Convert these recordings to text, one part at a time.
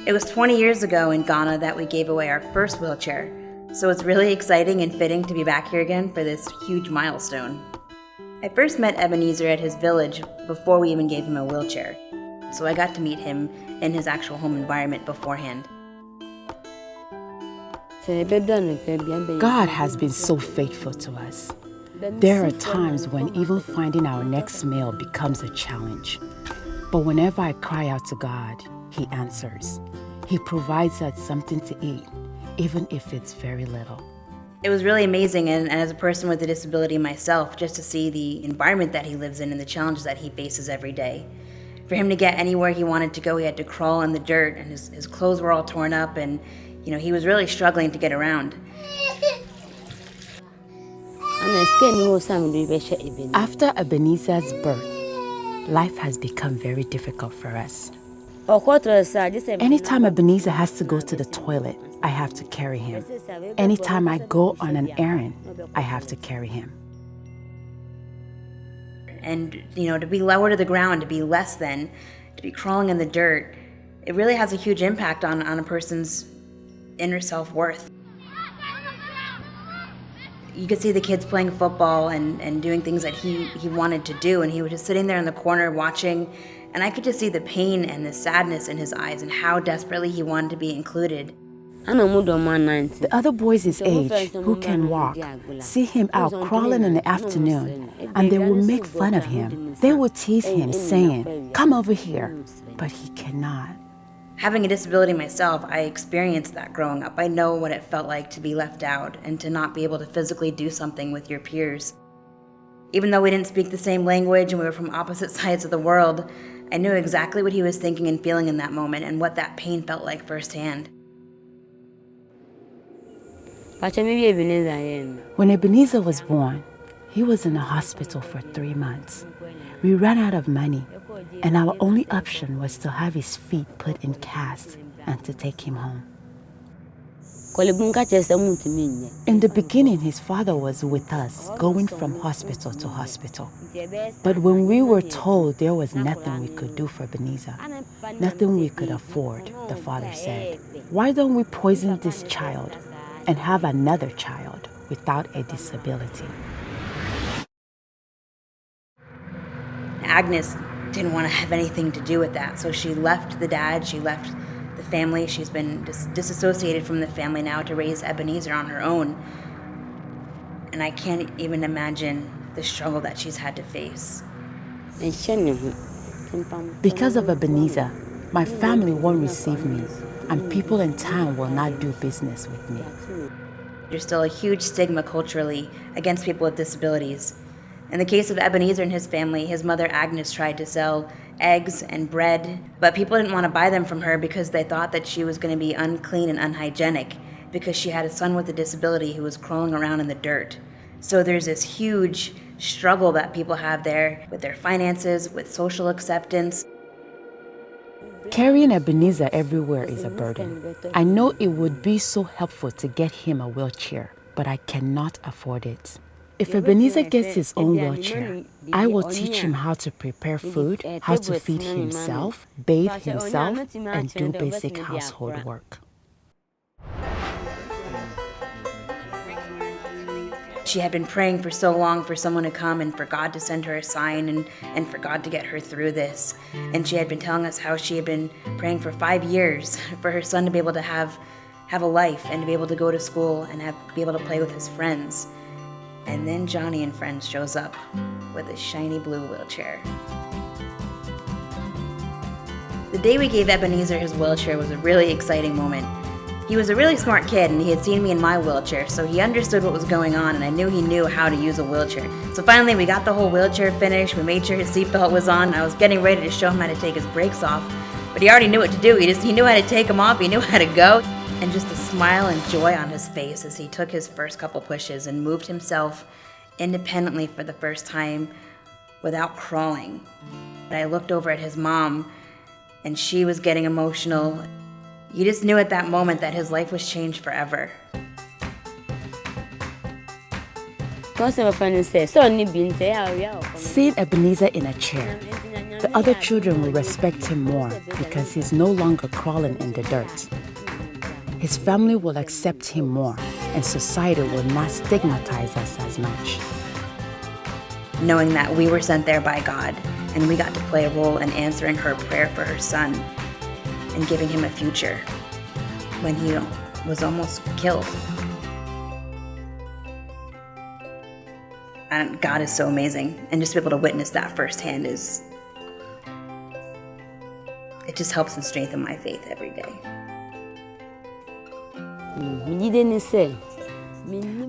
It was 20 years ago in Ghana that we gave away our first wheelchair, so it's really exciting and fitting to be back here again for this huge milestone. I first met Ebenezer at his village before we even gave him a wheelchair, so I got to meet him in his actual home environment beforehand. God has been so faithful to us. There are times when even finding our next meal becomes a challenge. But whenever I cry out to God, He answers. He provides us something to eat, even if it's very little. It was really amazing, and as a person with a disability myself, just to see the environment that he lives in and the challenges that he faces every day. For him to get anywhere he wanted to go, he had to crawl in the dirt, and his clothes were all torn up, and he was really struggling to get around. After Ebenezer's birth, life has become very difficult for us. Anytime Ebenezer has to go to the toilet, I have to carry him. Anytime I go on an errand, I have to carry him. And, to be lower to the ground, to be less than, to be crawling in the dirt, it really has a huge impact on a person's inner self-worth. You could see the kids playing football and doing things that he wanted to do, and he was just sitting there in the corner watching, and I could just see the pain and the sadness in his eyes and how desperately he wanted to be included. The other boys his age who can walk see him out crawling in the afternoon, and they will make fun of him. They will tease him, saying, "Come over here," but he cannot. Having a disability myself, I experienced that growing up. I know what it felt like to be left out and to not be able to physically do something with your peers. Even though we didn't speak the same language and we were from opposite sides of the world, I knew exactly what he was thinking and feeling in that moment and what that pain felt like firsthand. When Ebenezer was born, he was in a hospital for 3 months. We ran out of money, and our only option was to have his feet put in casts and to take him home. In the beginning, his father was with us, going from hospital to hospital. But when we were told there was nothing we could do for Ebenezer, nothing we could afford, the father said, "Why don't we poison this child and have another child without a disability?" Agnes didn't want to have anything to do with that, so she left the dad, she left the family. She's been disassociated from the family now to raise Ebenezer on her own. And I can't even imagine the struggle that she's had to face. Because of Ebenezer, my family won't receive me, and people in town will not do business with me. There's still a huge stigma culturally against people with disabilities. In the case of Ebenezer and his family, his mother Agnes tried to sell eggs and bread, but people didn't want to buy them from her because they thought that she was going to be unclean and unhygienic because she had a son with a disability who was crawling around in the dirt. So there's this huge struggle that people have there with their finances, with social acceptance. Carrying Ebenezer everywhere is a burden. I know it would be so helpful to get him a wheelchair, but I cannot afford it. If Ebenezer gets his own wheelchair, I will teach him how to prepare food, how to feed himself, bathe himself, and do basic household work. She had been praying for so long for someone to come and for God to send her a sign and for God to get her through this. And she had been telling us how she had been praying for 5 years for her son to be able to have a life and to be able to go to school and be able to play with his friends. And then Joni and Friends shows up with a shiny blue wheelchair. The day we gave Ebenezer his wheelchair was a really exciting moment. He was a really smart kid, and he had seen me in my wheelchair, so he understood what was going on, and I knew he knew how to use a wheelchair. So finally, we got the whole wheelchair finished. We made sure his seatbelt was on. I was getting ready to show him how to take his brakes off, but he already knew what to do. He knew how to take them off. He knew how to go. And just the smile and joy on his face as he took his first couple pushes and moved himself independently for the first time without crawling. I looked over at his mom, and she was getting emotional. You just knew at that moment that his life was changed forever. Seeing Ebenezer in a chair, The other children will respect him more because he's no longer crawling in the dirt. His family will accept him more, and society will not stigmatize us as much. Knowing that we were sent there by God, and we got to play a role in answering her prayer for her son and giving him a future when he was almost killed. And God is so amazing, and just to be able to witness that firsthand it just helps and strengthens my faith every day.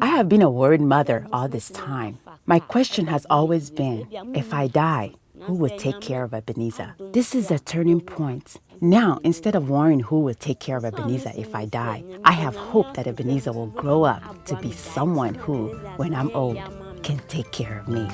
I have been a worried mother all this time. My question has always been, if I die, who will take care of Ebenezer? This is a turning point. Now, instead of worrying who will take care of Ebenezer if I die, I have hope that Ebenezer will grow up to be someone who, when I'm old, can take care of me.